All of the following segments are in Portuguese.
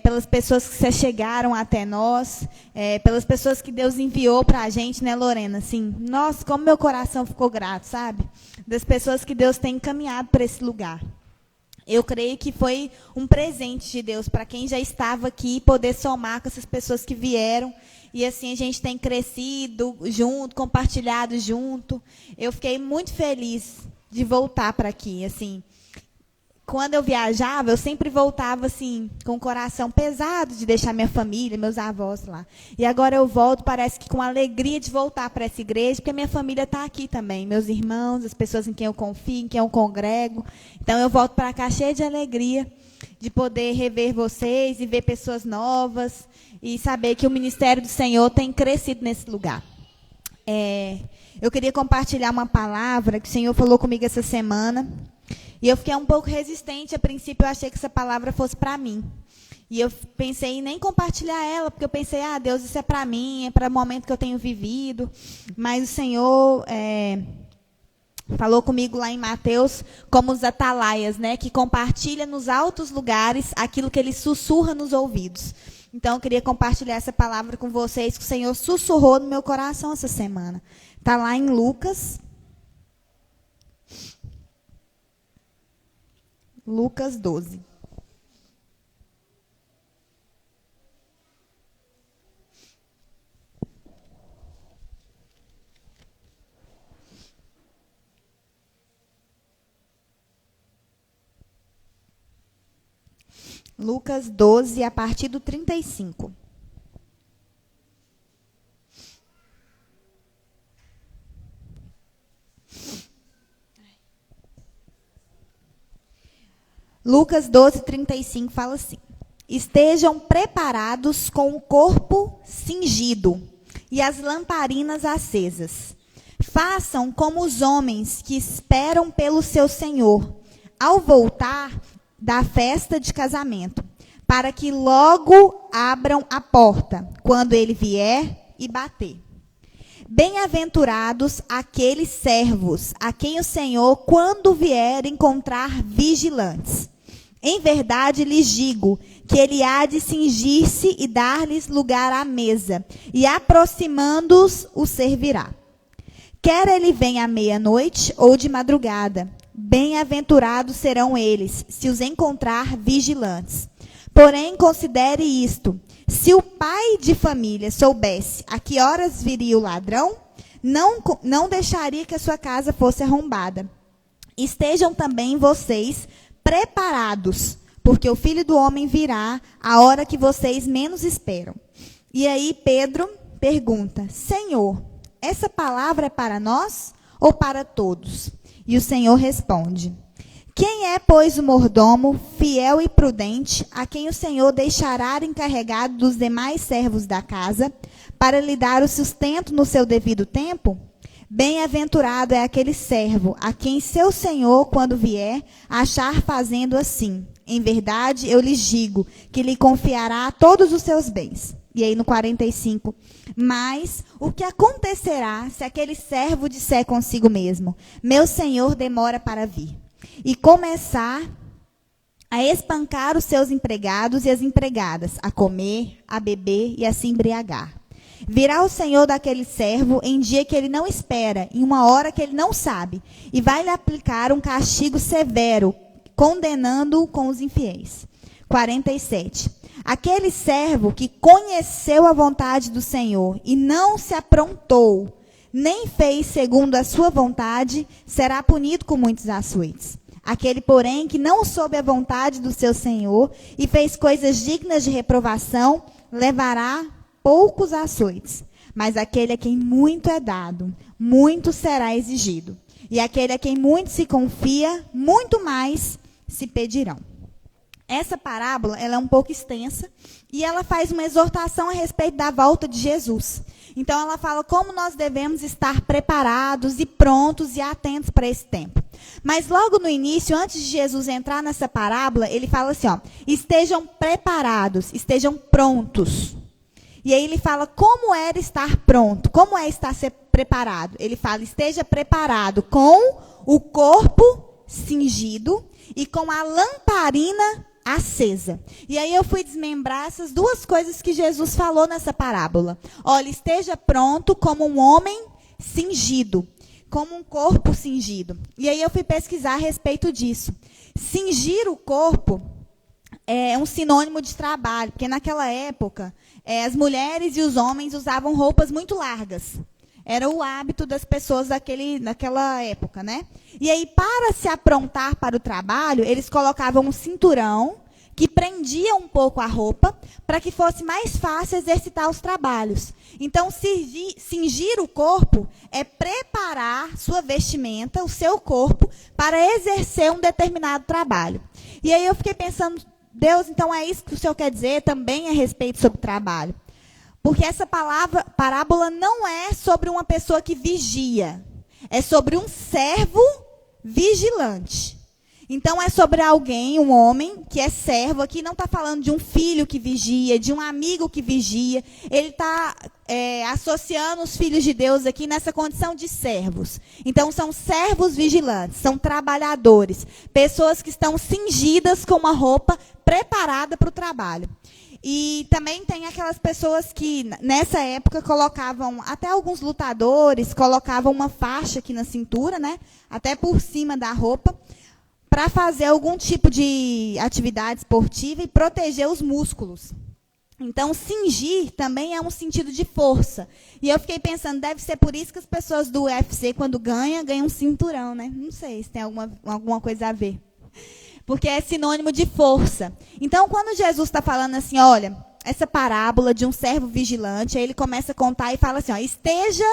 pelas pessoas que se chegaram até nós, pelas pessoas que Deus enviou para a gente, né, Lorena? Assim, nossa, como meu coração ficou grato, sabe? Das pessoas que Deus tem encaminhado para esse lugar. Eu creio que foi um presente de Deus para quem já estava aqui, poder somar com essas pessoas que vieram. E assim, a gente tem crescido junto, compartilhado junto. Eu fiquei muito feliz de voltar para aqui, assim. Quando eu viajava, eu sempre voltava assim, com o coração pesado de deixar minha família, meus avós lá. E agora eu volto, parece que com alegria de voltar para essa igreja, porque a minha família está aqui também, meus irmãos, as pessoas em quem eu confio, em quem eu congrego. Então eu volto para cá cheia de alegria, de poder rever vocês e ver pessoas novas, e saber que o ministério do Senhor tem crescido nesse lugar. Eu queria compartilhar uma palavra que o Senhor falou comigo essa semana. E eu fiquei um pouco resistente. A princípio, eu achei que essa palavra fosse para mim. E eu pensei em nem compartilhar ela, porque eu pensei, Deus, isso é para mim, é para o momento que eu tenho vivido. Mas o Senhor falou comigo lá em Mateus, como os atalaias, né, que compartilha nos altos lugares aquilo que ele sussurra nos ouvidos. Então, eu queria compartilhar essa palavra com vocês, que o Senhor sussurrou no meu coração essa semana. Está lá em Lucas 12. Lucas 12, a partir do 35. Lucas 12, 35 fala assim: estejam preparados com o corpo cingido e as lamparinas acesas. Façam como os homens que esperam pelo seu Senhor, ao voltar da festa de casamento, para que logo abram a porta, quando ele vier e bater. Bem-aventurados aqueles servos, a quem o Senhor, quando vier, encontrar vigilantes. Em verdade lhes digo que ele há de cingir-se e dar-lhes lugar à mesa, e aproximando-os, os servirá. Quer ele venha à meia-noite ou de madrugada, bem-aventurados serão eles, se os encontrar vigilantes. Porém, considere isto: se o pai de família soubesse a que horas viria o ladrão, não deixaria que a sua casa fosse arrombada. Estejam também vocês preparados, porque o Filho do Homem virá a hora que vocês menos esperam. E aí Pedro pergunta: Senhor, essa palavra é para nós ou para todos? E o Senhor responde: quem é, pois, o mordomo, fiel e prudente, a quem o Senhor deixará encarregado dos demais servos da casa, para lhe dar o sustento no seu devido tempo? Bem-aventurado é aquele servo, a quem seu Senhor, quando vier, achar fazendo assim. Em verdade, eu lhes digo, que lhe confiará todos os seus bens. E aí no 45, mas o que acontecerá se aquele servo disser consigo mesmo: meu Senhor demora para vir? E começar a espancar os seus empregados e as empregadas, a comer, a beber e a se embriagar. Virá o Senhor daquele servo em dia que ele não espera, em uma hora que ele não sabe, e vai lhe aplicar um castigo severo, condenando-o com os infiéis. 47. Aquele servo que conheceu a vontade do Senhor e não se aprontou, nem fez segundo a sua vontade, será punido com muitos açoites. Aquele, porém, que não soube a vontade do seu Senhor e fez coisas dignas de reprovação, levará poucos açoites. Mas aquele a quem muito é dado, muito será exigido. E aquele a quem muito se confia, muito mais se pedirão. Essa parábola, ela é um pouco extensa e ela faz uma exortação a respeito da volta de Jesus. Então, ela fala como nós devemos estar preparados e prontos e atentos para esse tempo. Mas logo no início, antes de Jesus entrar nessa parábola, ele fala assim, estejam preparados, estejam prontos. E aí ele fala como era estar pronto, como é estar preparado. Ele fala, esteja preparado com o corpo cingido e com a lamparina acesa. E aí eu fui desmembrar essas duas coisas que Jesus falou nessa parábola. Olha, esteja pronto como um homem cingido, como um corpo cingido. E aí eu fui pesquisar a respeito disso. Cingir o corpo é um sinônimo de trabalho, porque naquela época as mulheres e os homens usavam roupas muito largas. Era o hábito das pessoas naquela época, né? E aí, para se aprontar para o trabalho, eles colocavam um cinturão que prendia um pouco a roupa para que fosse mais fácil exercitar os trabalhos. Então, cingir o corpo é preparar sua vestimenta, o seu corpo, para exercer um determinado trabalho. E aí eu fiquei pensando, Deus, então é isso que o Senhor quer dizer também a respeito sobre trabalho. Porque essa parábola não é sobre uma pessoa que vigia. É sobre um servo vigilante. Então, é sobre alguém, um homem, que é servo. Aqui não está falando de um filho que vigia, de um amigo que vigia. Ele está associando os filhos de Deus aqui nessa condição de servos. Então, são servos vigilantes, são trabalhadores. Pessoas que estão cingidas com uma roupa preparada para o trabalho. E também tem aquelas pessoas que, nessa época, colocavam, até alguns lutadores, colocavam uma faixa aqui na cintura, né, até por cima da roupa, para fazer algum tipo de atividade esportiva e proteger os músculos. Então, cingir também é um sentido de força. E eu fiquei pensando, deve ser por isso que as pessoas do UFC, quando ganham um cinturão, né? Não sei se tem alguma coisa a ver. Porque é sinônimo de força. Então, quando Jesus está falando assim, olha, essa parábola de um servo vigilante, aí ele começa a contar e fala assim, ó, esteja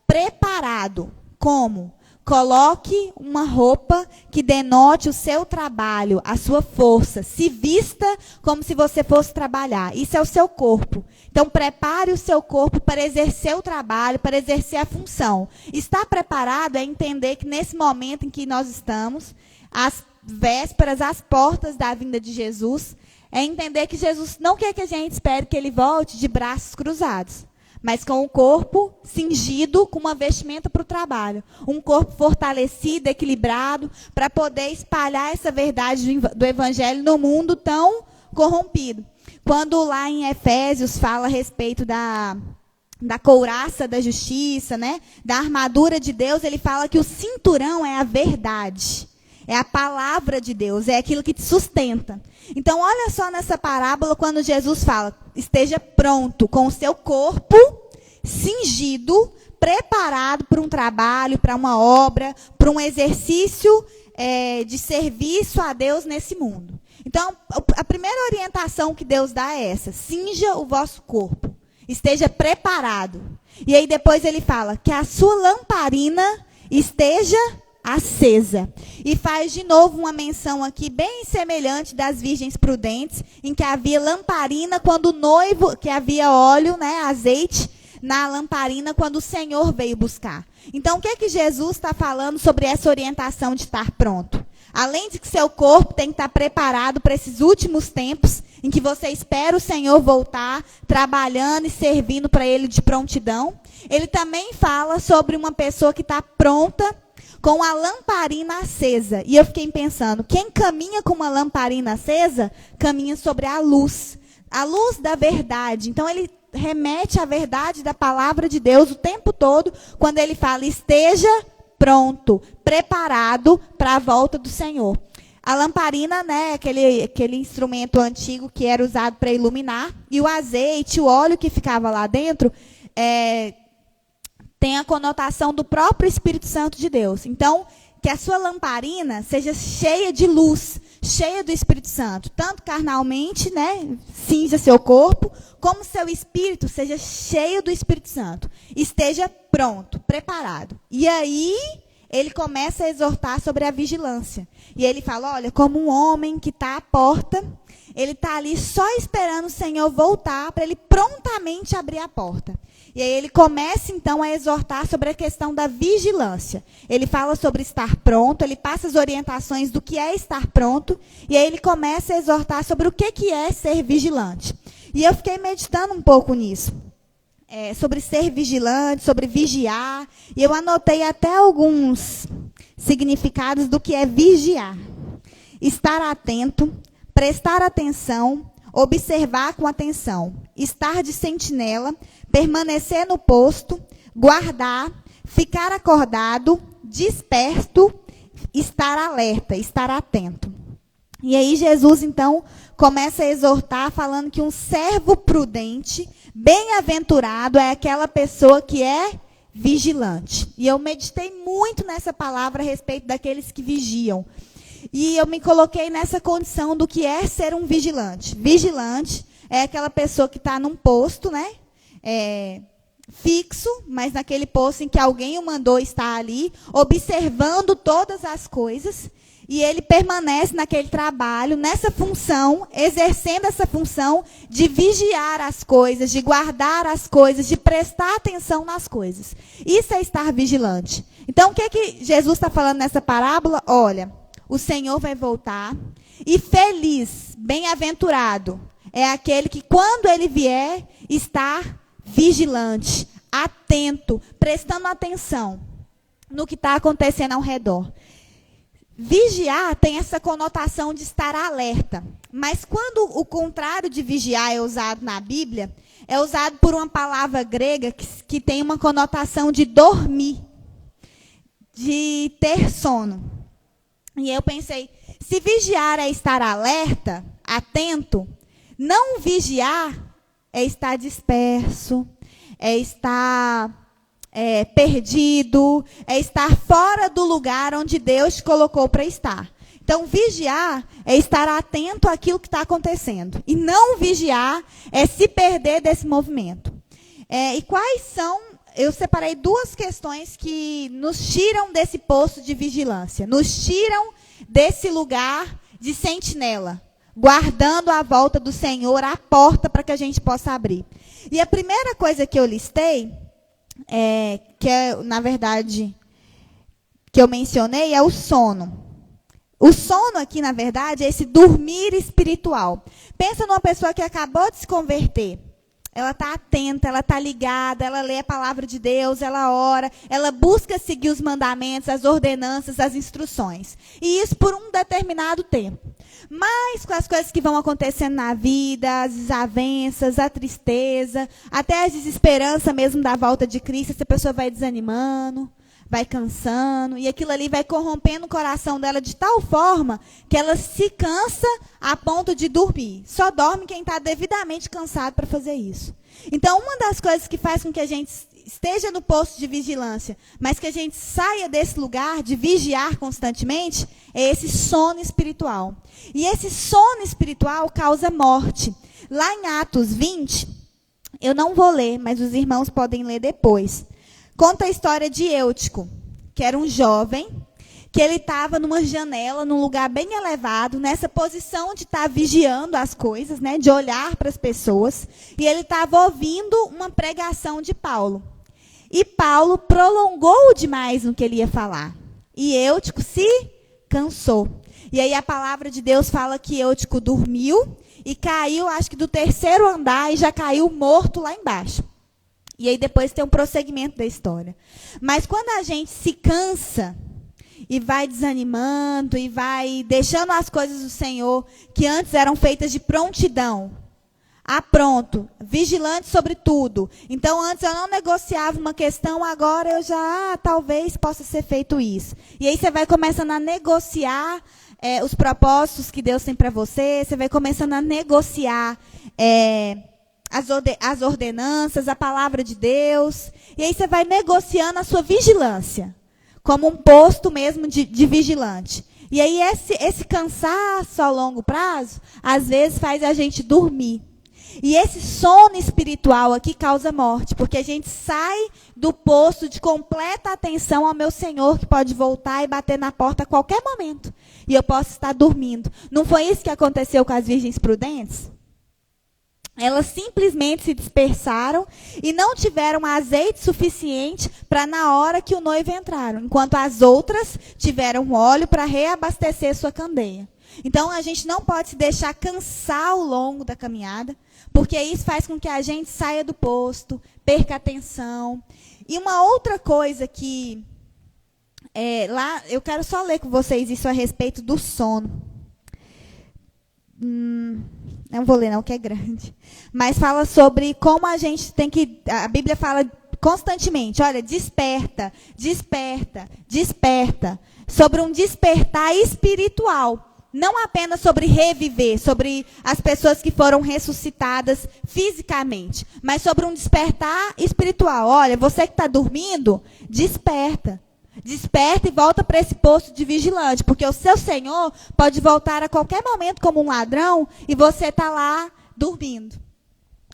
preparado. Como? Coloque uma roupa que denote o seu trabalho, a sua força. Se vista como se você fosse trabalhar. Isso é o seu corpo. Então, prepare o seu corpo para exercer o trabalho, para exercer a função. Estar preparado é entender que nesse momento em que nós estamos, as vésperas, às portas da vinda de Jesus, é entender que Jesus não quer que a gente espere que ele volte de braços cruzados, mas com o corpo cingido com uma vestimenta para o trabalho. Um corpo fortalecido, equilibrado, para poder espalhar essa verdade do evangelho no mundo tão corrompido. Quando lá em Efésios fala a respeito da couraça da justiça, né, da armadura de Deus, ele fala que o cinturão é a verdade. É a palavra de Deus, é aquilo que te sustenta. Então, olha só nessa parábola, quando Jesus fala, esteja pronto com o seu corpo cingido, preparado para um trabalho, para uma obra, para um exercício de serviço a Deus nesse mundo. Então, a primeira orientação que Deus dá é essa, cinja o vosso corpo, esteja preparado. E aí depois ele fala que a sua lamparina esteja acesa. E faz de novo uma menção aqui bem semelhante das virgens prudentes, em que havia lamparina quando o noivo, que havia óleo, né, azeite na lamparina quando o Senhor veio buscar. Então, o que é que Jesus está falando sobre essa orientação de estar pronto? Além de que seu corpo tem que estar preparado para esses últimos tempos, em que você espera o Senhor voltar, trabalhando e servindo para Ele de prontidão, ele também fala sobre uma pessoa que está pronta com a lamparina acesa. E eu fiquei pensando, quem caminha com uma lamparina acesa, caminha sobre a luz da verdade. Então, ele remete à verdade da palavra de Deus o tempo todo, quando ele fala, esteja pronto, preparado para a volta do Senhor. A lamparina, né, aquele instrumento antigo que era usado para iluminar, e o azeite, o óleo que ficava lá dentro, tem a conotação do próprio Espírito Santo de Deus. Então, que a sua lamparina seja cheia de luz, cheia do Espírito Santo, tanto carnalmente, né, cinja seu corpo, como seu espírito seja cheio do Espírito Santo. Esteja pronto, preparado. E aí, ele começa a exortar sobre a vigilância. E ele fala, olha, como um homem que está à porta, ele está ali só esperando o Senhor voltar para ele prontamente abrir a porta. E aí ele começa, então, a exortar sobre a questão da vigilância. Ele fala sobre estar pronto, ele passa as orientações do que é estar pronto, e aí ele começa a exortar sobre o que é ser vigilante. E eu fiquei meditando um pouco nisso, sobre ser vigilante, sobre vigiar, e eu anotei até alguns significados do que é vigiar. Estar atento, prestar atenção, observar com atenção, estar de sentinela, permanecer no posto, guardar, ficar acordado, desperto, estar alerta, estar atento. E aí Jesus, então, começa a exortar, falando que um servo prudente, bem-aventurado, é aquela pessoa que é vigilante. E eu meditei muito nessa palavra a respeito daqueles que vigiam. E eu me coloquei nessa condição do que é ser um vigilante. Vigilante é aquela pessoa que está num posto, né? Fixo, mas naquele posto em que alguém o mandou estar ali, observando todas as coisas. E ele permanece naquele trabalho, nessa função, exercendo essa função de vigiar as coisas, de guardar as coisas, de prestar atenção nas coisas. Isso é estar vigilante. Então, o que Jesus está falando nessa parábola? Olha, o Senhor vai voltar e feliz, bem-aventurado, é aquele que, quando ele vier, está vigilante, atento, prestando atenção no que está acontecendo ao redor. Vigiar tem essa conotação de estar alerta. Mas quando o contrário de vigiar é usado na Bíblia, é usado por uma palavra grega que tem uma conotação de dormir, de ter sono. E eu pensei, se vigiar é estar alerta, atento, não vigiar é estar disperso, é estar perdido, é estar fora do lugar onde Deus te colocou para estar. Então, vigiar é estar atento àquilo que está acontecendo. E não vigiar é se perder desse movimento. E quais são... Eu separei duas questões que nos tiram desse posto de vigilância. Nos tiram desse lugar de sentinela, guardando a volta do Senhor, a porta para que a gente possa abrir. E a primeira coisa que eu listei... que é, na verdade, que eu mencionei, é o sono. O sono aqui, na verdade, é esse dormir espiritual. Pensa numa pessoa que acabou de se converter. Ela está atenta, ela está ligada, ela lê a palavra de Deus, ela ora, ela busca seguir os mandamentos, as ordenanças, as instruções. E isso por um determinado tempo. Mas com as coisas que vão acontecendo na vida, as desavenças, a tristeza, até a desesperança mesmo da volta de Cristo, essa pessoa vai desanimando, vai cansando, e aquilo ali vai corrompendo o coração dela de tal forma que ela se cansa a ponto de dormir. Só dorme quem está devidamente cansado para fazer isso. Então, uma das coisas que faz com que a gente esteja no posto de vigilância, mas que a gente saia desse lugar de vigiar constantemente, é esse sono espiritual. E esse sono espiritual causa morte. Lá em Atos 20, eu não vou ler, mas os irmãos podem ler depois. Conta a história de Eutico, que era um jovem, que ele estava numa janela, num lugar bem elevado, nessa posição de estar vigiando as coisas, né, de olhar para as pessoas, e ele estava ouvindo uma pregação de Paulo. E Paulo prolongou demais no que ele ia falar. E Eutico se cansou. E aí a palavra de Deus fala que Eutico dormiu e caiu, acho que do 3º andar, e já caiu morto lá embaixo. E aí depois tem um prosseguimento da história. Mas quando a gente se cansa e vai desanimando e vai deixando as coisas do Senhor, que antes eram feitas de prontidão, pronto, vigilante sobre tudo. Então, antes eu não negociava uma questão, agora eu já, talvez possa ser feito isso. E aí você vai começando a negociar os propósitos que Deus tem para você, você vai começando a negociar as ordenanças, a palavra de Deus. E aí você vai negociando a sua vigilância, como um posto mesmo de vigilante. E aí esse cansaço a longo prazo, às vezes faz a gente dormir. E esse sono espiritual aqui causa morte, porque a gente sai do posto de completa atenção ao meu Senhor, que pode voltar e bater na porta a qualquer momento. E eu posso estar dormindo. Não foi isso que aconteceu com as virgens prudentes? Elas simplesmente se dispersaram e não tiveram azeite suficiente para na hora que o noivo entraram, enquanto as outras tiveram óleo para reabastecer sua candeia. Então, a gente não pode se deixar cansar ao longo da caminhada, porque isso faz com que a gente saia do posto, perca a atenção. E uma outra coisa que... lá, eu quero só ler com vocês isso a respeito do sono. Não vou ler não, que é grande. Mas fala sobre como a gente tem que... A Bíblia fala constantemente, olha, desperta, desperta, desperta. Sobre um despertar espiritual. Não apenas sobre reviver, sobre as pessoas que foram ressuscitadas fisicamente, mas sobre um despertar espiritual. Olha, você que está dormindo, desperta. Desperta e volta para esse posto de vigilante, porque o seu Senhor pode voltar a qualquer momento como um ladrão e você está lá dormindo.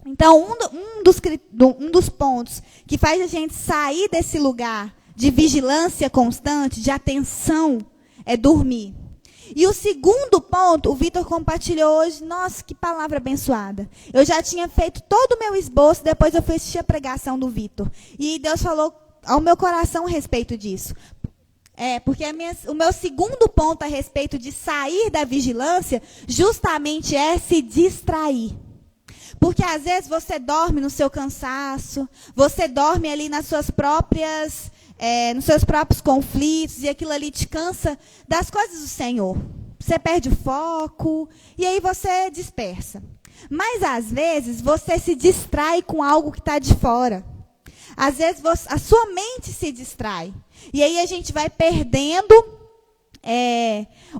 Então, um dos pontos que faz a gente sair desse lugar de vigilância constante, de atenção, é dormir. E o segundo ponto, o Vitor compartilhou hoje. Nossa, que palavra abençoada. Eu já tinha feito todo o meu esboço, depois eu fui assistir a pregação do Vitor. E Deus falou ao meu coração a respeito disso. Porque o meu segundo ponto a respeito de sair da vigilância, justamente é se distrair. Porque às vezes você dorme no seu cansaço, você dorme ali nas suas próprias... nos seus próprios conflitos, e aquilo ali te cansa das coisas do Senhor. Você perde o foco, e aí você dispersa. Mas, às vezes, você se distrai com algo que está de fora. Às vezes, a sua mente se distrai. E aí a gente vai perdendo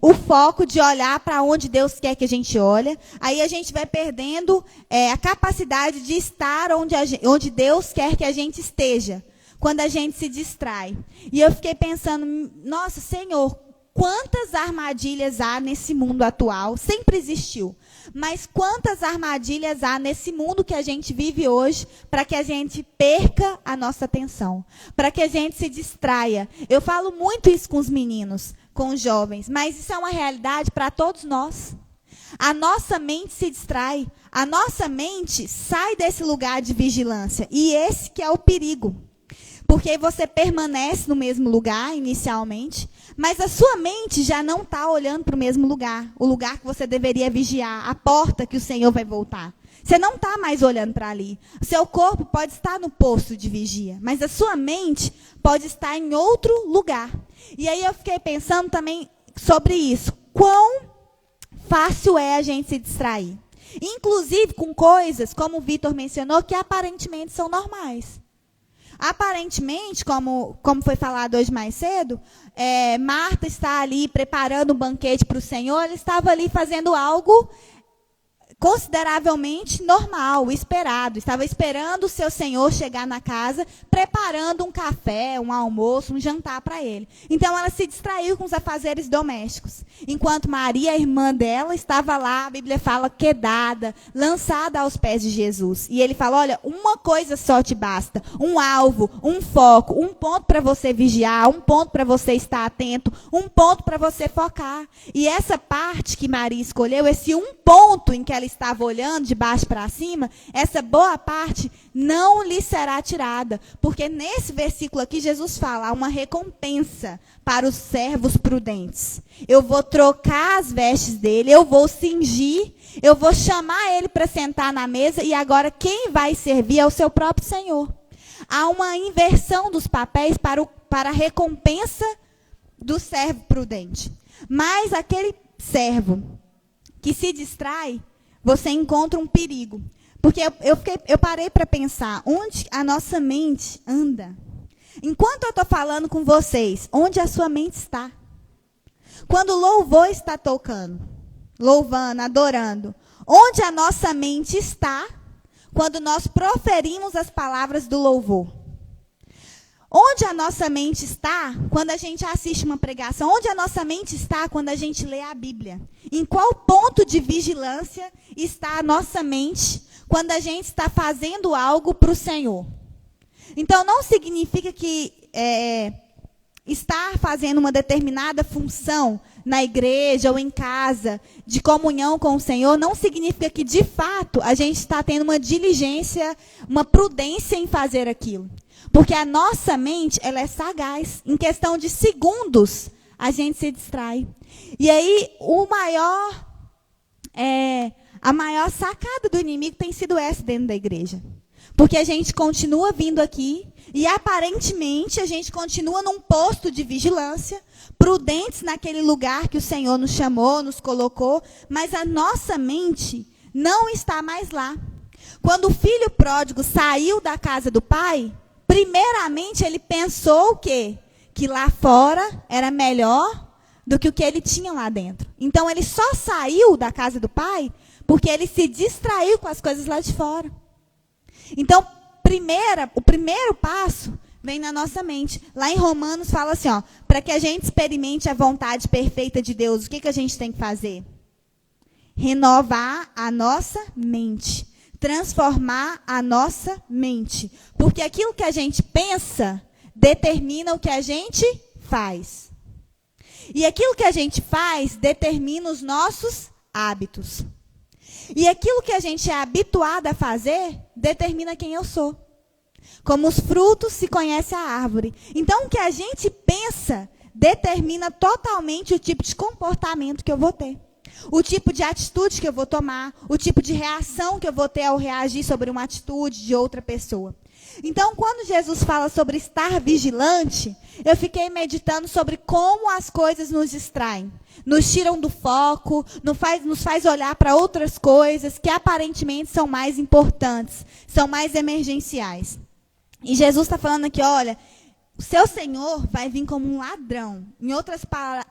o foco de olhar para onde Deus quer que a gente olhe. Aí a gente vai perdendo a capacidade de estar onde Deus quer que a gente esteja. Quando a gente se distrai. E eu fiquei pensando, nossa, Senhor, quantas armadilhas há nesse mundo atual? Sempre existiu. Mas quantas armadilhas há nesse mundo que a gente vive hoje para que a gente perca a nossa atenção? Para que a gente se distraia. Eu falo muito isso com os meninos, com os jovens, mas isso é uma realidade para todos nós. A nossa mente se distrai. A nossa mente sai desse lugar de vigilância. E esse que é o perigo. Porque você permanece no mesmo lugar, inicialmente, mas a sua mente já não está olhando para o mesmo lugar. O lugar que você deveria vigiar, a porta que o Senhor vai voltar. Você não está mais olhando para ali. O seu corpo pode estar no posto de vigia, mas a sua mente pode estar em outro lugar. E aí eu fiquei pensando também sobre isso. Quão fácil é a gente se distrair. Inclusive com coisas, como o Vitor mencionou, que aparentemente são normais. Aparentemente, como foi falado hoje mais cedo, Marta está ali preparando um banquete para o Senhor. Ela estava ali fazendo algo consideravelmente normal, esperado. Estava esperando o seu Senhor chegar na casa, preparando um café, um almoço, um jantar para ele. Então, ela se distraiu com os afazeres domésticos. Enquanto Maria, a irmã dela, estava lá, a Bíblia fala, quedada, lançada aos pés de Jesus. E ele fala, olha, uma coisa só te basta. Um alvo, um foco, um ponto para você vigiar, um ponto para você estar atento, um ponto para você focar. E essa parte que Maria escolheu, esse um ponto em que ela estava olhando de baixo para cima, essa boa parte não lhe será tirada. Porque nesse versículo aqui, Jesus fala, há uma recompensa para os servos prudentes. Eu vou trocar as vestes dele, eu vou cingir, eu vou chamar ele para sentar na mesa, e agora quem vai servir é o seu próprio Senhor. Há uma inversão dos papéis para a recompensa do servo prudente. Mas aquele servo que se distrai, você encontra um perigo. Porque eu parei para pensar, onde a nossa mente anda? Enquanto eu estou falando com vocês, onde a sua mente está? Quando o louvor está tocando, louvando, adorando, onde a nossa mente está quando nós proferimos as palavras do louvor? Onde a nossa mente está quando a gente assiste uma pregação? Onde a nossa mente está quando a gente lê a Bíblia? Em qual ponto de vigilância está a nossa mente quando a gente está fazendo algo para o Senhor? Então, não significa que estar fazendo uma determinada função na igreja ou em casa, de comunhão com o Senhor, não significa que, de fato, a gente está tendo uma diligência, uma prudência em fazer aquilo. Porque a nossa mente, ela é sagaz. Em questão de segundos, a gente se distrai. E aí, a maior sacada do inimigo tem sido essa dentro da igreja. Porque a gente continua vindo aqui e aparentemente a gente continua num posto de vigilância, prudentes naquele lugar que o Senhor nos chamou, nos colocou, mas a nossa mente não está mais lá. Quando o filho pródigo saiu da casa do pai, primeiramente ele pensou o quê? Que lá fora era melhor do que o que ele tinha lá dentro. Então ele só saiu da casa do pai porque ele se distraiu com as coisas lá de fora. Então, o primeiro passo vem na nossa mente. Lá em Romanos fala assim, ó, para que a gente experimente a vontade perfeita de Deus, o que a gente tem que fazer? Renovar a nossa mente. Transformar a nossa mente. Porque aquilo que a gente pensa determina o que a gente faz. E aquilo que a gente faz determina os nossos hábitos. E aquilo que a gente é habituado a fazer determina quem eu sou. Como os frutos se conhece a árvore. Então, o que a gente pensa determina totalmente o tipo de comportamento que eu vou ter. O tipo de atitude que eu vou tomar, o tipo de reação que eu vou ter ao reagir sobre uma atitude de outra pessoa. Então, quando Jesus fala sobre estar vigilante, eu fiquei meditando sobre como as coisas nos distraem, nos tiram do foco, nos faz olhar para outras coisas que aparentemente são mais importantes, são mais emergenciais. E Jesus está falando aqui, olha, o seu Senhor vai vir como um ladrão. Em outras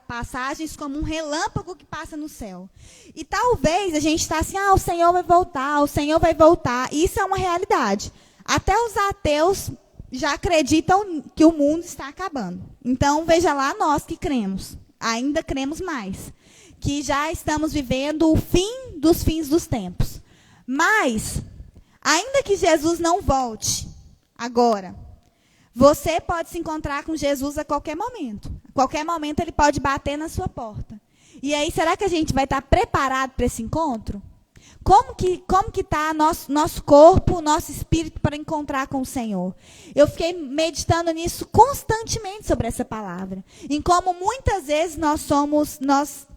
passagens, como um relâmpago que passa no céu. E talvez a gente está assim, o Senhor vai voltar, o Senhor vai voltar. E isso é uma realidade. Até os ateus já acreditam que o mundo está acabando. Então, veja lá nós que cremos. Ainda cremos mais. Que já estamos vivendo o fim dos fins dos tempos. Mas, ainda que Jesus não volte agora, você pode se encontrar com Jesus a qualquer momento. A qualquer momento ele pode bater na sua porta. E aí, será que a gente vai estar preparado para esse encontro? Como que está nosso corpo, nosso espírito para encontrar com o Senhor? Eu fiquei meditando nisso constantemente sobre essa palavra. Em como muitas vezes nós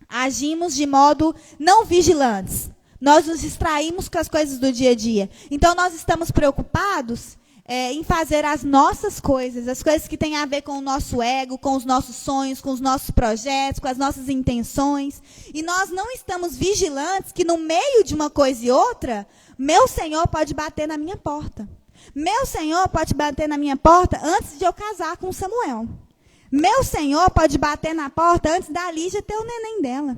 agimos de modo não vigilantes. Nós nos distraímos com as coisas do dia a dia. Então, nós estamos preocupados em fazer as nossas coisas, as coisas que têm a ver com o nosso ego, com os nossos sonhos, com os nossos projetos, com as nossas intenções. E nós não estamos vigilantes que no meio de uma coisa e outra, meu Senhor pode bater na minha porta. Meu Senhor pode bater na minha porta antes de eu casar com Samuel. Meu Senhor pode bater na porta antes da Lígia ter o neném dela.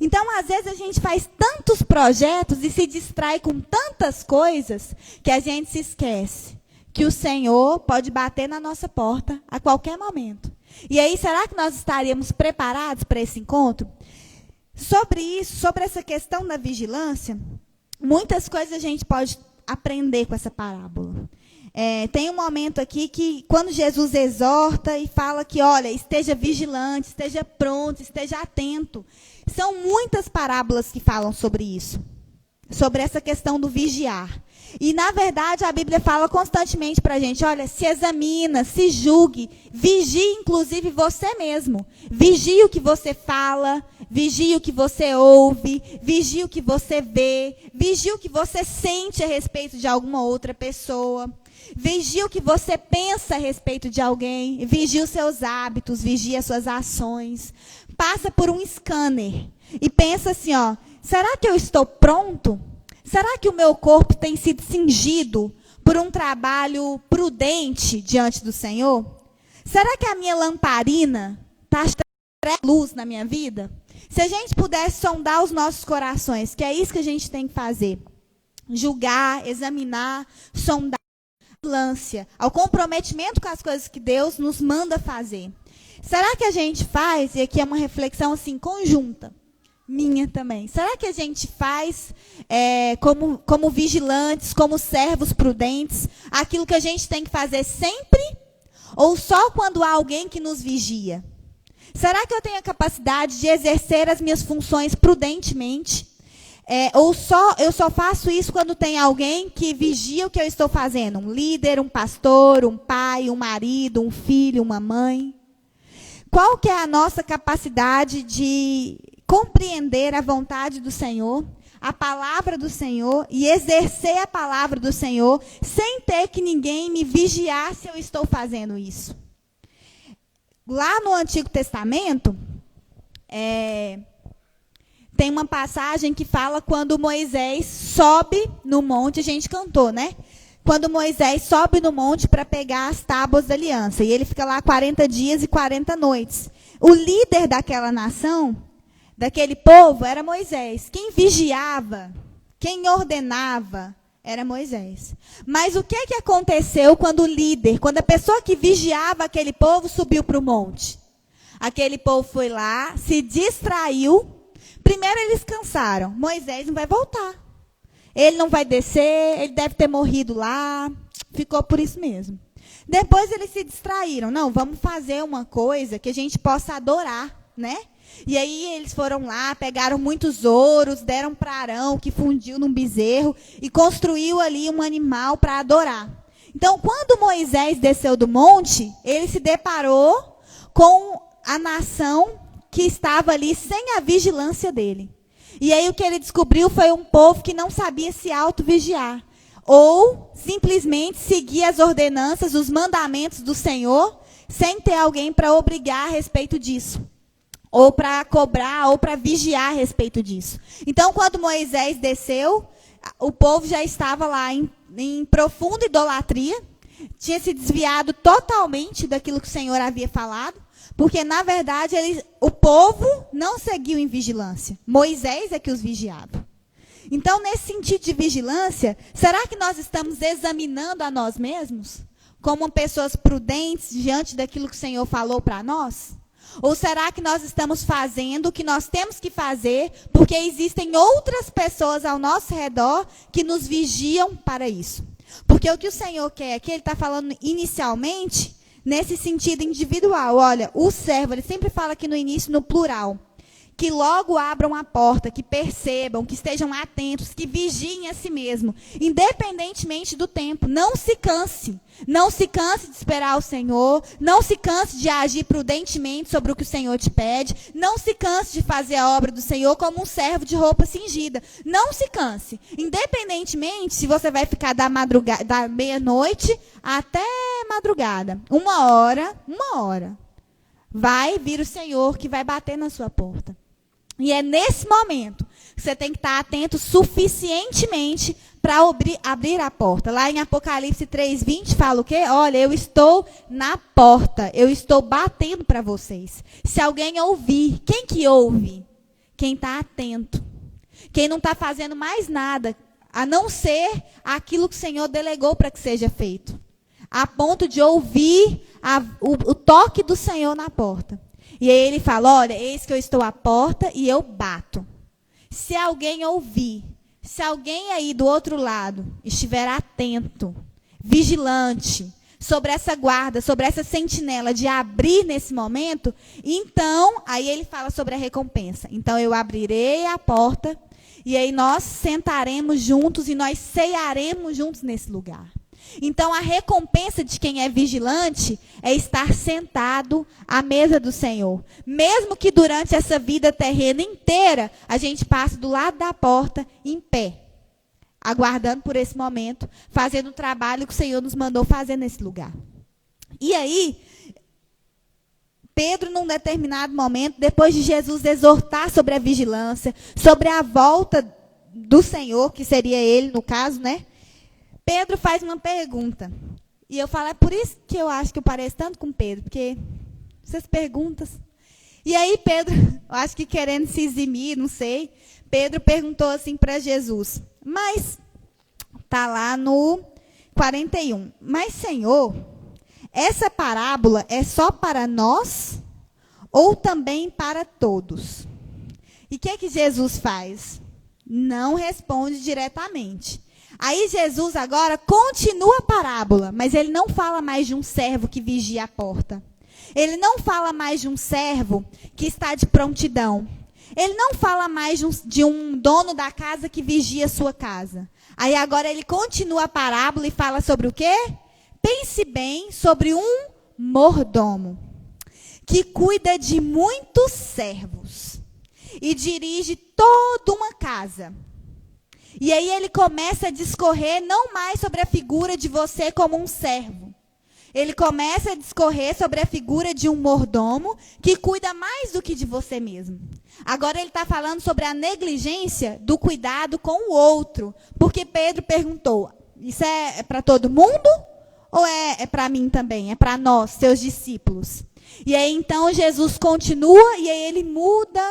Então, às vezes, a gente faz tantos projetos e se distrai com tantas coisas que a gente se esquece que o Senhor pode bater na nossa porta a qualquer momento. E aí, será que nós estaríamos preparados para esse encontro? Sobre isso, sobre essa questão da vigilância, muitas coisas a gente pode aprender com essa parábola. Tem um momento aqui que, quando Jesus exorta e fala que, olha, esteja vigilante, esteja pronto, esteja atento. São muitas parábolas que falam sobre isso, sobre essa questão do vigiar. E, na verdade, a Bíblia fala constantemente para a gente, olha, se examina, se julgue, vigie, inclusive, você mesmo. Vigie o que você fala, vigie o que você ouve, vigie o que você vê, vigie o que você sente a respeito de alguma outra pessoa. Vigie o que você pensa a respeito de alguém, vigie os seus hábitos, vigie as suas ações. Passa por um scanner e pensa assim, será que eu estou pronto? Será que o meu corpo tem sido cingido por um trabalho prudente diante do Senhor? Será que a minha lamparina está trazendo luz na minha vida? Se a gente pudesse sondar os nossos corações, que é isso que a gente tem que fazer, julgar, examinar, sondar, ao comprometimento com as coisas que Deus nos manda fazer. Será que a gente faz, e aqui é uma reflexão assim, conjunta, minha também, será que a gente faz como vigilantes, como servos prudentes, aquilo que a gente tem que fazer sempre, ou só quando há alguém que nos vigia? Será que eu tenho a capacidade de exercer as minhas funções prudentemente? Ou eu só faço isso quando tem alguém que vigia o que eu estou fazendo? Um líder, um pastor, um pai, um marido, um filho, uma mãe? Qual que é a nossa capacidade de compreender a vontade do Senhor, a palavra do Senhor e exercer a palavra do Senhor sem ter que ninguém me vigiar se eu estou fazendo isso. Lá no Antigo Testamento, tem uma passagem que fala quando Moisés sobe no monte, a gente cantou, né? Quando Moisés sobe no monte para pegar as tábuas da aliança. E ele fica lá 40 dias e 40 noites. O líder daquela nação, daquele povo, era Moisés. Quem vigiava, quem ordenava, era Moisés. Mas o que aconteceu quando o líder, quando a pessoa que vigiava aquele povo subiu para o monte? Aquele povo foi lá, se distraiu. Primeiro eles cansaram. Moisés não vai voltar. Ele não vai descer, ele deve ter morrido lá. Ficou por isso mesmo. Depois eles se distraíram. Não, vamos fazer uma coisa que a gente possa adorar, né? E aí eles foram lá, pegaram muitos ouros, deram para Arão, que fundiu num bezerro, e construiu ali um animal para adorar. Então, quando Moisés desceu do monte, ele se deparou com a nação que estava ali sem a vigilância dele. E aí o que ele descobriu foi um povo que não sabia se auto-vigiar. Ou simplesmente seguir as ordenanças, os mandamentos do Senhor, sem ter alguém para obrigar a respeito disso. Ou para cobrar, ou para vigiar a respeito disso. Então, quando Moisés desceu, o povo já estava lá em profunda idolatria, tinha se desviado totalmente daquilo que o Senhor havia falado, porque, na verdade, o povo não seguiu em vigilância. Moisés é que os vigiava. Então, nesse sentido de vigilância, será que nós estamos examinando a nós mesmos como pessoas prudentes diante daquilo que o Senhor falou para nós? Ou será que nós estamos fazendo o que nós temos que fazer porque existem outras pessoas ao nosso redor que nos vigiam para isso? Porque o que o Senhor quer aqui, ele está falando inicialmente nesse sentido individual. Olha, o servo, ele sempre fala aqui no início no plural. Que logo abram a porta, que percebam, que estejam atentos, que vigiem a si mesmo, independentemente do tempo. Não se canse. Não se canse de esperar o Senhor. Não se canse de agir prudentemente sobre o que o Senhor te pede. Não se canse de fazer a obra do Senhor como um servo de roupa cingida. Não se canse. Independentemente se você vai ficar da meia-noite até madrugada. Uma hora, vai vir o Senhor que vai bater na sua porta. E é nesse momento que você tem que estar atento suficientemente para abrir a porta. Lá em Apocalipse 3:20 fala o quê? Olha, eu estou na porta, eu estou batendo para vocês. Se alguém ouvir, quem que ouve? Quem está atento. Quem não está fazendo mais nada, a não ser aquilo que o Senhor delegou para que seja feito. A ponto de ouvir o toque do Senhor na porta. E aí ele fala, olha, eis que eu estou à porta e eu bato. Se alguém ouvir, se alguém aí do outro lado estiver atento, vigilante, sobre essa guarda, sobre essa sentinela de abrir nesse momento, então, aí ele fala sobre a recompensa. Então eu abrirei a porta e aí nós sentaremos juntos e nós cearemos juntos nesse lugar. Então, a recompensa de quem é vigilante é estar sentado à mesa do Senhor. Mesmo que durante essa vida terrena inteira, a gente passe do lado da porta em pé, aguardando por esse momento, fazendo o trabalho que o Senhor nos mandou fazer nesse lugar. E aí, Pedro, num determinado momento, depois de Jesus exortar sobre a vigilância, sobre a volta do Senhor, que seria ele no caso, né? Pedro faz uma pergunta. E eu falo, é por isso que eu acho que eu pareço tanto com Pedro, porque essas perguntas. E aí Pedro, eu acho que querendo se eximir, não sei, Pedro perguntou assim para Jesus, mas, está lá no 41, mas Senhor, essa parábola é só para nós ou também para todos? E o que Jesus faz? Não responde diretamente. Aí Jesus agora continua a parábola, mas ele não fala mais de um servo que vigia a porta. Ele não fala mais de um servo que está de prontidão. Ele não fala mais de um dono da casa que vigia a sua casa. Aí agora ele continua a parábola e fala sobre o quê? Pense bem sobre um mordomo que cuida de muitos servos e dirige toda uma casa. E aí ele começa a discorrer não mais sobre a figura de você como um servo. Ele começa a discorrer sobre a figura de um mordomo que cuida mais do que de você mesmo. Agora ele está falando sobre a negligência do cuidado com o outro. Porque Pedro perguntou, isso é para todo mundo ou é para mim também? É para nós, seus discípulos? E aí então Jesus continua e aí ele muda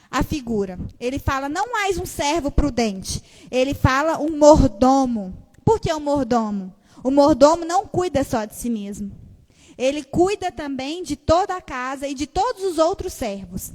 a figura. Ele fala não mais um servo prudente, ele fala um mordomo. Por que um mordomo? O mordomo não cuida só de si mesmo. Ele cuida também de toda a casa e de todos os outros servos.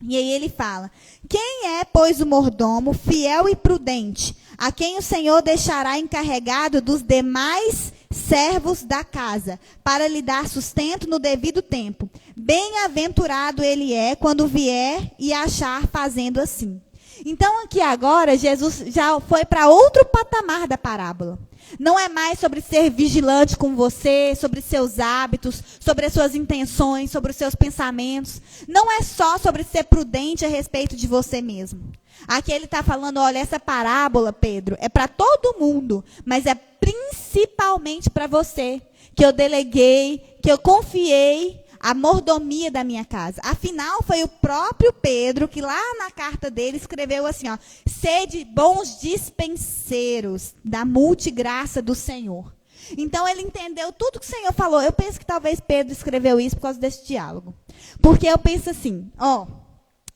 E aí ele fala, quem é, pois, o mordomo fiel e prudente, a quem o Senhor deixará encarregado dos demais servos da casa, para lhe dar sustento no devido tempo? Bem-aventurado ele é quando vier e achar fazendo assim. Então aqui agora, Jesus já foi para outro patamar da parábola. Não é mais sobre ser vigilante com você, sobre seus hábitos, sobre as suas intenções, sobre os seus pensamentos. Não é só sobre ser prudente a respeito de você mesmo. Aqui ele está falando, olha, essa parábola, Pedro, é para todo mundo, mas é principalmente para você, que eu deleguei, que eu confiei a mordomia da minha casa. Afinal, foi o próprio Pedro que lá na carta dele escreveu assim, ó, sede bons dispenseiros da multigraça do Senhor. Então ele entendeu tudo que o Senhor falou. Eu penso que talvez Pedro escreveu isso por causa desse diálogo. Porque eu penso assim, ó,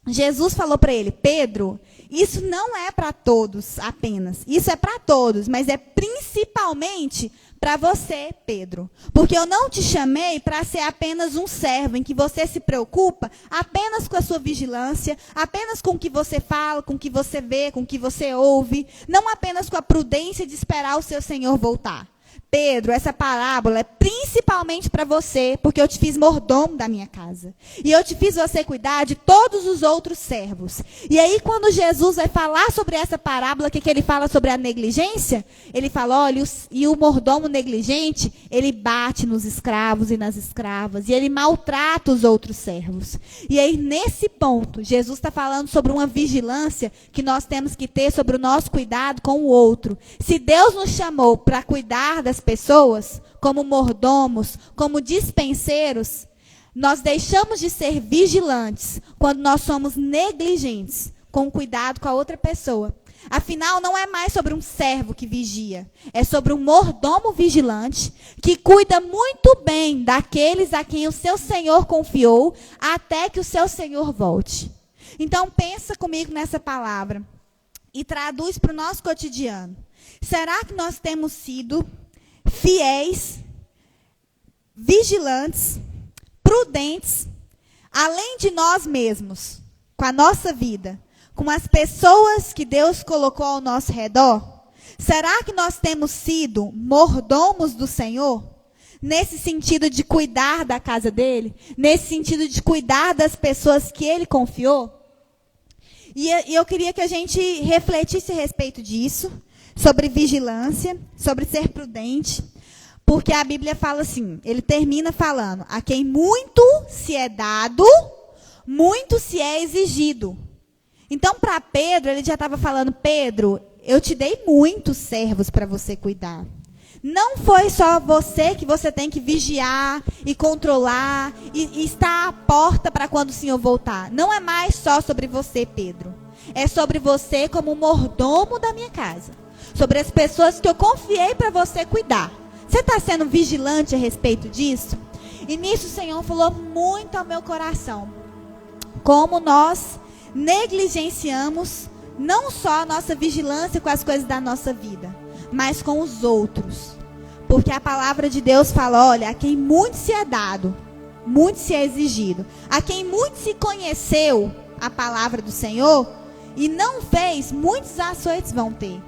Jesus falou para ele, Pedro, isso não é para todos apenas. Isso é para todos, mas é principalmente para você, Pedro. Porque eu não te chamei para ser apenas um servo, em que você se preocupa apenas com a sua vigilância, apenas com o que você fala, com o que você vê, com o que você ouve, não apenas com a prudência de esperar o seu Senhor voltar. Pedro, essa parábola é principalmente para você, porque eu te fiz mordomo da minha casa. E eu te fiz você cuidar de todos os outros servos. E aí, quando Jesus vai falar sobre essa parábola, o que ele fala sobre a negligência? Ele fala, olha, e o mordomo negligente, ele bate nos escravos e nas escravas, e ele maltrata os outros servos. E aí, nesse ponto, Jesus está falando sobre uma vigilância que nós temos que ter sobre o nosso cuidado com o outro. Se Deus nos chamou para cuidar das pessoas, como mordomos, como dispenseiros, nós deixamos de ser vigilantes quando nós somos negligentes com o cuidado com a outra pessoa. Afinal, não é mais sobre um servo que vigia, é sobre um mordomo vigilante que cuida muito bem daqueles a quem o seu Senhor confiou até que o seu Senhor volte. Então, pensa comigo nessa palavra e traduz para o nosso cotidiano. Será que nós temos sido fiéis, vigilantes, prudentes, além de nós mesmos, com a nossa vida, com as pessoas que Deus colocou ao nosso redor? Será que nós temos sido mordomos do Senhor? Nesse sentido de cuidar da casa dele? Nesse sentido de cuidar das pessoas que ele confiou? E eu queria que a gente refletisse a respeito disso, sobre vigilância, sobre ser prudente, porque a Bíblia fala assim, ele termina falando, a quem muito se é dado, muito se é exigido. Então, para Pedro, ele já estava falando, Pedro, eu te dei muitos servos para você cuidar. Não foi só você que você tem que vigiar e controlar e estar à porta para quando o Senhor voltar. Não é mais só sobre você, Pedro. É sobre você como mordomo da minha casa. Sobre as pessoas que eu confiei para você cuidar. Você está sendo vigilante a respeito disso? E nisso o Senhor falou muito ao meu coração. Como nós negligenciamos não só a nossa vigilância com as coisas da nossa vida, mas com os outros. Porque a palavra de Deus fala, olha, a quem muito se é dado, muito se é exigido. A quem muito se conheceu a palavra do Senhor e não fez, muitos açoites vão ter.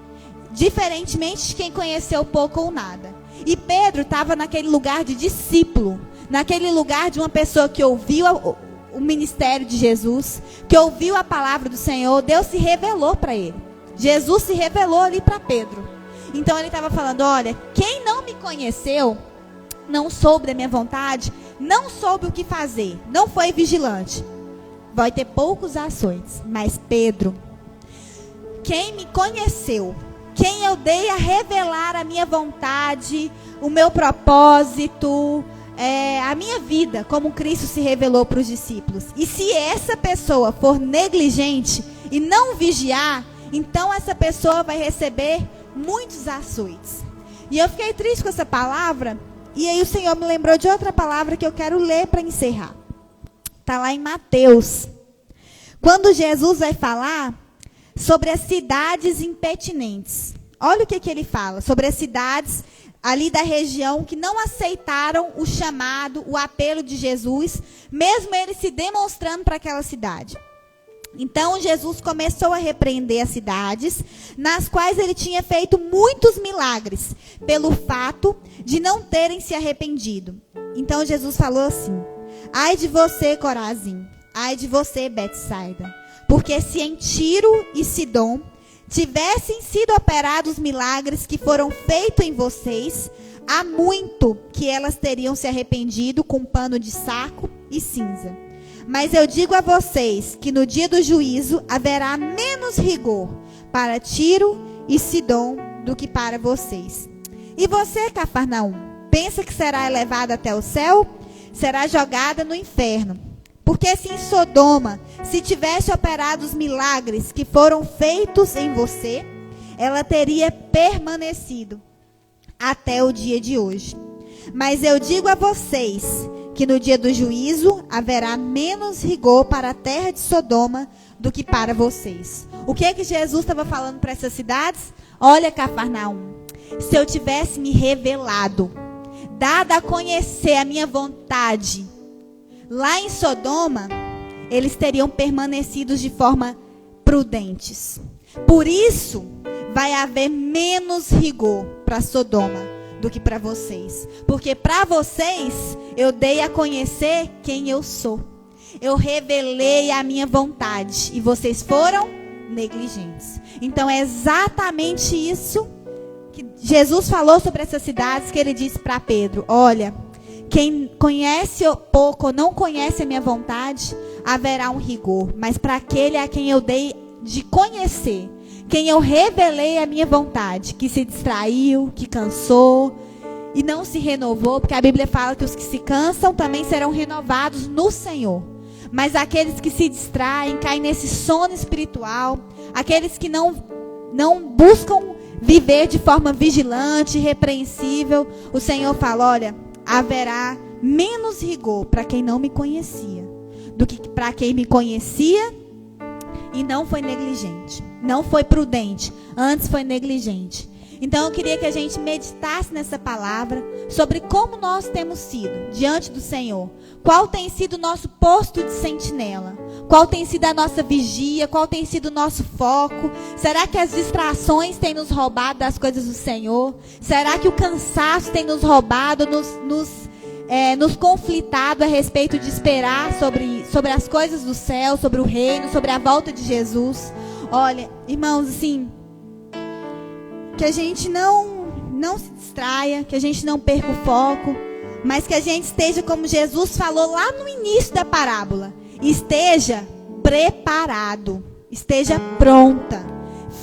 Diferentemente de quem conheceu pouco ou nada. E Pedro estava naquele lugar de discípulo, naquele lugar de uma pessoa que ouviu o ministério de Jesus, que ouviu a palavra do Senhor. Deus se revelou para ele. Jesus se revelou ali para Pedro. Então ele estava falando, olha, quem não me conheceu, não soube da minha vontade, não soube o que fazer, não foi vigilante, vai ter poucos açoites. Mas Pedro, quem me conheceu, quem eu dei a revelar a minha vontade, o meu propósito, a minha vida, como Cristo se revelou para os discípulos. E se essa pessoa for negligente e não vigiar, então essa pessoa vai receber muitos açoites. E eu fiquei triste com essa palavra, e aí o Senhor me lembrou de outra palavra que eu quero ler para encerrar. Está lá em Mateus. Quando Jesus vai falar sobre as cidades impertinentes. Olha o que ele fala sobre as cidades ali da região que não aceitaram o chamado, o apelo de Jesus, mesmo ele se demonstrando para aquela cidade. Então Jesus começou a repreender as cidades, nas quais ele tinha feito muitos milagres, pelo fato de não terem se arrependido. Então Jesus falou assim: ai de você, Corazim, ai de você, Betsaida, porque se em Tiro e Sidom tivessem sido operados milagres que foram feitos em vocês, há muito que elas teriam se arrependido com pano de saco e cinza. Mas eu digo a vocês que no dia do juízo haverá menos rigor para Tiro e Sidom do que para vocês. E você, Cafarnaum, pensa que será elevada até o céu? Será jogada no inferno. Porque se em Sodoma se tivesse operado os milagres que foram feitos em você, ela teria permanecido até o dia de hoje. Mas eu digo a vocês que no dia do juízo haverá menos rigor para a terra de Sodoma do que para vocês. O que é que Jesus estava falando para essas cidades? Olha, Cafarnaum, se eu tivesse me revelado, dado a conhecer a minha vontade, lá em Sodoma, eles teriam permanecido de forma prudentes. Por isso, vai haver menos rigor para Sodoma do que para vocês. Porque para vocês, eu dei a conhecer quem eu sou. Eu revelei a minha vontade e vocês foram negligentes. Então é exatamente isso que Jesus falou sobre essas cidades, que ele disse para Pedro: olha, quem conhece pouco ou não conhece a minha vontade, haverá um rigor. Mas para aquele a quem eu dei de conhecer, quem eu revelei a minha vontade, que se distraiu, que cansou e não se renovou, porque a Bíblia fala que os que se cansam também serão renovados no Senhor. Mas aqueles que se distraem, caem nesse sono espiritual, aqueles que não buscam viver de forma vigilante, irrepreensível, o Senhor fala: olha, haverá menos rigor para quem não me conhecia do que para quem me conhecia e não foi negligente, não foi prudente, antes foi negligente. Então eu queria que a gente meditasse nessa palavra sobre como nós temos sido diante do Senhor. Qual tem sido o nosso posto de sentinela? Qual tem sido a nossa vigia? Qual tem sido o nosso foco? Será que as distrações têm nos roubado das coisas do Senhor? Será que o cansaço tem nos roubado, nos conflitado a respeito de esperar sobre as coisas do céu, sobre o reino, sobre a volta de Jesus? Olha, irmãos, assim, que a gente não se distraia, que a gente não perca o foco, mas que a gente esteja, como Jesus falou lá no início da parábola, esteja preparado, esteja pronta,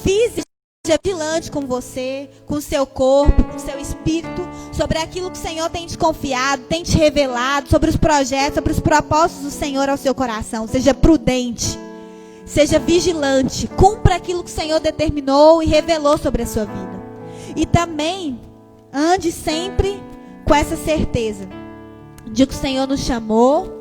fisicamente vigilante com você, com o seu corpo, com o seu espírito, sobre aquilo que o Senhor tem te confiado, tem te revelado, sobre os projetos, sobre os propósitos do Senhor ao seu coração. Seja prudente, seja vigilante, cumpra aquilo que o Senhor determinou e revelou sobre a sua vida. E também ande sempre com essa certeza de que o Senhor nos chamou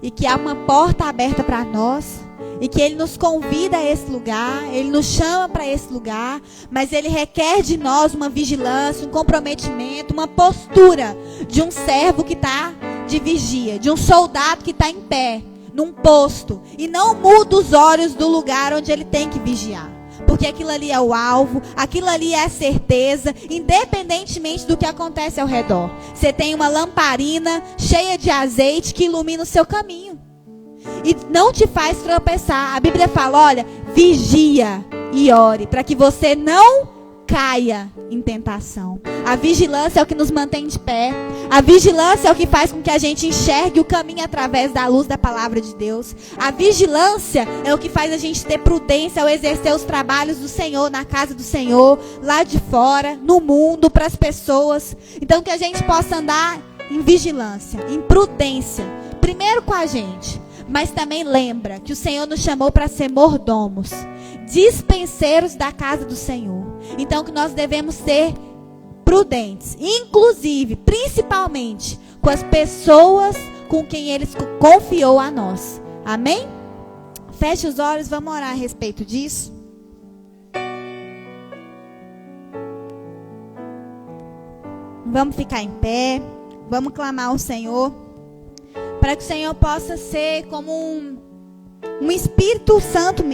e que há uma porta aberta para nós e que Ele nos convida a esse lugar, Ele nos chama para esse lugar, mas Ele requer de nós uma vigilância, um comprometimento, uma postura de um servo que está de vigia, de um soldado que está em pé num posto e não muda os olhos do lugar onde ele tem que vigiar, porque aquilo ali é o alvo, aquilo ali é a certeza, independentemente do que acontece ao redor. Você tem uma lamparina cheia de azeite que ilumina o seu caminho e não te faz tropeçar. A Bíblia fala: olha, vigia e ore, para que você não caia em tentação. A vigilância é o que nos mantém de pé. A vigilância é o que faz com que a gente enxergue o caminho através da luz da palavra de Deus. A vigilância é o que faz a gente ter prudência ao exercer os trabalhos do Senhor, na casa do Senhor, lá de fora, no mundo, para as pessoas. Então que a gente possa andar em vigilância, em prudência. Primeiro com a gente, mas também lembra que o Senhor nos chamou para ser mordomos, dispenseiros da casa do Senhor. Então que nós devemos ser prudentes, inclusive, principalmente, com as pessoas com quem Ele confiou a nós. Amém? Feche os olhos, vamos orar a respeito disso. Vamos ficar em pé, vamos clamar ao Senhor, para que o Senhor possa ser como um Espírito Santo mesmo.